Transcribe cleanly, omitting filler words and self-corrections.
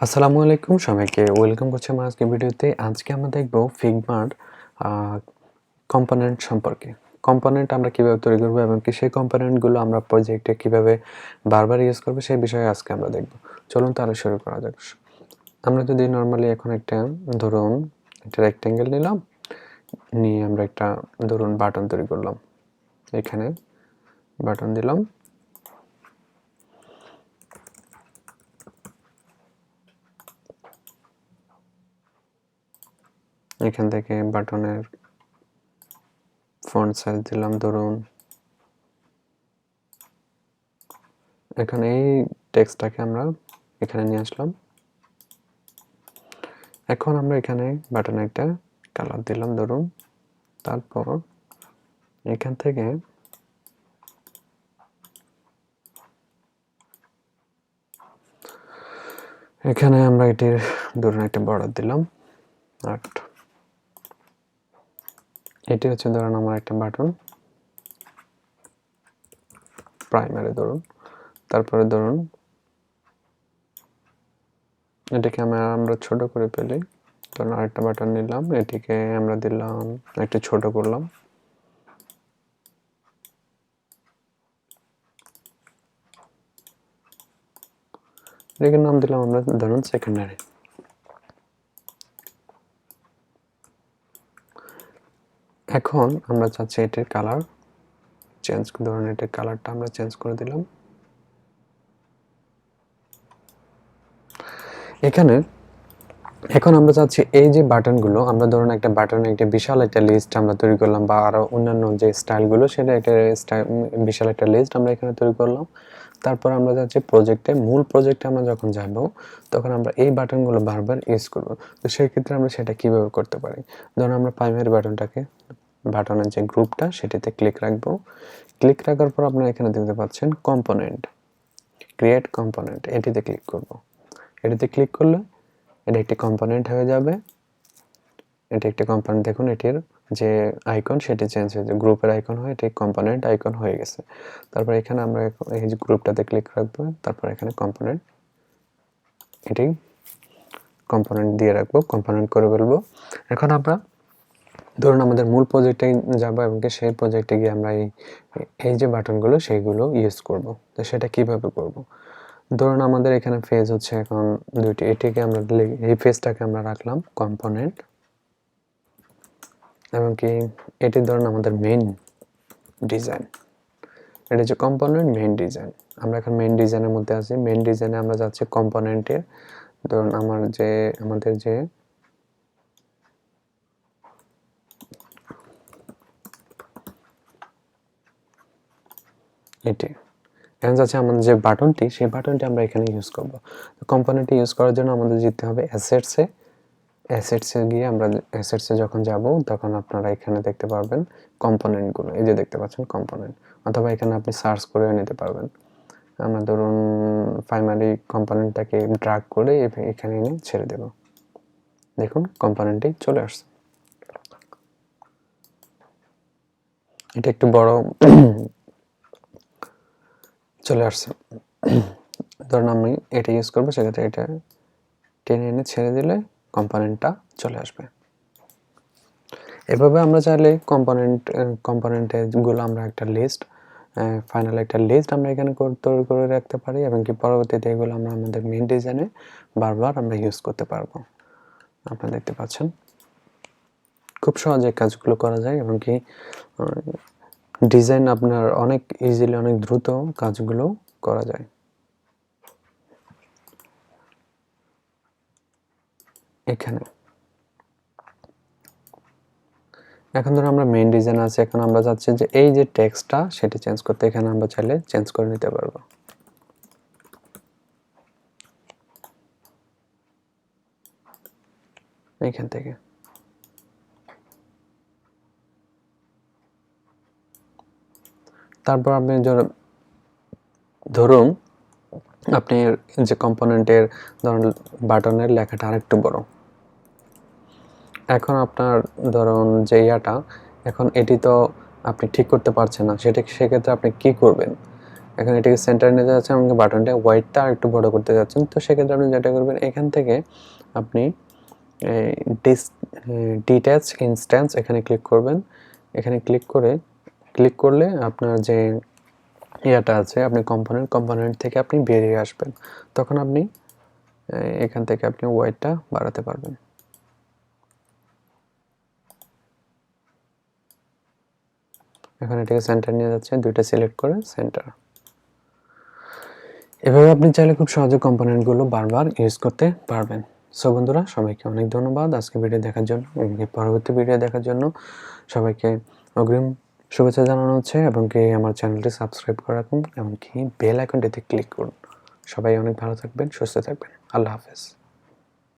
আসসালামু আলাইকুম সবাইকে ওয়েলকাম করছি আমার আজকের ভিডিওতে। আজকে আমরা দেখব ফিগমার কম্পোনেন্ট সম্পর্কে। কম্পোনেন্ট আমরা কিভাবে তৈরি করব এবং কি সেই কম্পোনেন্টগুলো আমরা প্রজেক্টে কিভাবে বারবার ইউজ করব সেই বিষয়ে আজকে আমরা দেখব। চলুন তাহলে শুরু করা যাক। আমরা যদি নরমালি এখন একটা ধরুন একটা রেক্টেঙ্গেল নিলাম, নিয়ে আমরা একটা ধরুন বাটন তৈরি করলাম। এখানে বাটন দিলাম। এখান থেকে বাটনের ফন্ট সাইজ দিলাম ধরুন, এখানে এই টেক্সটটাকে আমরা এখানে নিয়ে আসলাম। এখন আমরা এখানে বাটনে একটা কালার দিলাম ধরুন, তারপর এখান থেকে এখানে আমরা এটির ধরুন একটা বর্ডার দিলাম। আর এটি হচ্ছে ধরুন আমার একটা বাটন প্রাইমারি ধরুন, তারপরে ধরুন এটিকে আমরা ছোট করে ফেলি। ধরুন আরেকটা বাটন নিলাম, এটিকে আমরা দিলাম একটু ছোট করলাম। এটাকে নাম দিলাম আমরা ধরুন সেকেন্ডারি। এখন আমরা চাচ্ছি এটির কালার চেঞ্জ, ধরুন এটির কালারটা আমরা চেঞ্জ করে দিলাম। এখানে এখন আমরা চাচ্ছি এই যে বাটনগুলো, আমরা ধরুন একটা বাটনের একটা বিশাল একটা লিস্ট আমরা তৈরি করলাম, বা আরো অন্যান্য যে স্টাইলগুলো সেটা একটা বিশাল একটা লিস্ট আমরা এখানে তৈরি করলাম। তারপর আমরা যাচ্ছি প্রজেক্টে, মূল প্রজেক্টে আমরা যখন যাব তখন আমরা এই বাটনগুলো বারবার ইউজ করব। তো সেই ক্ষেত্রে আমরা সেটা কিভাবে করতে পারি, ধরুন আমরা প্রাইমারি বাটনটাকে, বাটনের যে গ্রুপটা সেটিতে ক্লিক রাখবো। ক্লিক রাখার পর আপনারা এখানে দেখতে পাচ্ছেন কম্পোনেন্ট, ক্রিয়েট কম্পোনেন্ট, এটিতে ক্লিক করব। এটিতে ক্লিক করলে এটা একটি কম্পোনেন্ট হয়ে যাবে। এটি একটি কম্পোনেন্ট, দেখুন এটির যে আইকন সেটি চেঞ্জ হয়েছে, গ্রুপের আইকন হয়ে এটি কম্পোনেন্ট আইকন হয়ে গেছে। তারপর এখানে আমরা এই যে গ্রুপটাতে ক্লিক রাখবো, তারপর এখানে কম্পোনেন্ট, এটি কম্পোনেন্ট দিয়ে রাখবো, কম্পোনেন্ট করে ফেলবো। এখন আমরা ধরুন আমাদের মূল প্রজেক্টে যাবো এবং সেই প্রজেক্টে গিয়ে আমরা এই যে বাটনগুলো সেইগুলো ইউজ করব। তো সেটা কিভাবে করব, ধরুন আমাদের এখানে ফেজ হচ্ছে এখন দুইটি, এটিকে আমরা এই ফেজটাকে আমরা রাখলাম কম্পোনেন্ট, এবং কি এটি ধরুন আমাদের মেইন ডিজাইন। এটা হচ্ছে কম্পোনেন্ট মেইন ডিজাইন। আমরা এখন মেইন ডিজাইনের মধ্যে আছি। মেইন ডিজাইনে আমরা যাচ্ছি কম্পোনেন্টের, ধরুন আমাদের যে এটি এখন যাচ্ছে আমাদের যে বাটনটি, সেই বাটনটি আমরা এখানে ইউজ করব। তো কম্পোনেন্টটি ইউজ করার জন্য আমাদের যেতে হবে অ্যাসেটসে। অ্যাসেটসে গিয়ে আমরা অ্যাসেটসে যখন যাব তখন আপনারা এখানে দেখতে পারবেন কম্পোনেন্টগুলো, এই যে দেখতে পাচ্ছেন কম্পোনেন্ট, অথবা এখানে আপনি সার্চ করেও নিতে পারবেন। আমরা ধরুন প্রাইমারি কম্পোনেন্টটাকে ড্র্যাগ করে এখানে এনে ছেড়ে দেব। দেখুন কম্পোনেন্টটি চলে আসছে। এটা একটু বড় চলে আসছে। ধরুন আমি এটা ইউজ করবো, সেক্ষেত্রে এটা টেনে এনে ছেড়ে দিলে কম্পোনেন্টটা চলে আসবে। এভাবে আমরা চাইলে কম্পোনেন্টগুলো আমরা একটা লিস্ট, ফাইনাল একটা লিস্ট আমরা এখানে তৈরি করে রাখতে পারি, এবং কি পরবর্তীতে এগুলো আমরা আমাদের মেইন ডিজাইনে বারবার আমরা ইউজ করতে পারবো। আপনারা দেখতে পাচ্ছেন খুব সহজে কাজগুলো করা যায়, এবং কি ডিজাইন আপনার অনেক ইজিলি, অনেক দ্রুত কাজগুলো করা যায়। এখানে এখন ধরো আমরা মেইন ডিজাইন আছে, এখন আমরা চাচ্ছি যে এই যে টেক্সটটা সেটা চেঞ্জ করতে, এখানে আমরা চাইলে চেঞ্জ করে নিতে পারবো এখান থেকে। তারপর আপনি ধরুন আপনি যে কম্পোনেন্টের ধরুন বাটনের লেখাটা আরেকটু বড়, এখন আপনার ধরুন যে এখন এটি তো আপনি ঠিক করতে পারছেন না, সেক্ষেত্রে আপনি কি করবেন, এখানে এটাকে সেন্টার নিতে যাচ্ছেন, আমাকে বাটনটা হোয়াইটটা আর একটু বড় করতে যাচ্ছেন। তো সেক্ষেত্রে আপনি যেটা করবেন, এখান থেকে আপনি ডিট্যাচ ইনস্ট্যান্স এখানে ক্লিক করবেন। এখানে ক্লিক করলে আপনার যে ইয়াটা আছে, আপনি কম্পোনেন্ট থেকে আপনি বেরিয়ে আসবেন। তখন আপনি এখান থেকে আপনি ওয়েটটা বাড়াতে পারবেন। এখন এটাকে সেন্টার নিয়ে যাচ্ছে, দুইটা সিলেক্ট করে সেন্টার। এভাবে আপনি চাইলে খুব সহজে কম্পোনেন্টগুলো বারবার ইউজ করতে পারবেন। সো বন্ধুরা, সবাইকে অনেক ধন্যবাদ আজকে ভিডিও দেখার জন্য এবং পরবর্তী ভিডিও দেখার জন্য সবাইকে অগ্রিম শুভেচ্ছা জানানো হচ্ছে এবং কি আমার চ্যানেলটি সাবস্ক্রাইব করে রাখুন, এমনকি বেল আইকনটিতে ক্লিক করুন। সবাই অনেক ভালো থাকবেন, সুস্থ থাকবেন। আল্লাহ হাফেজ।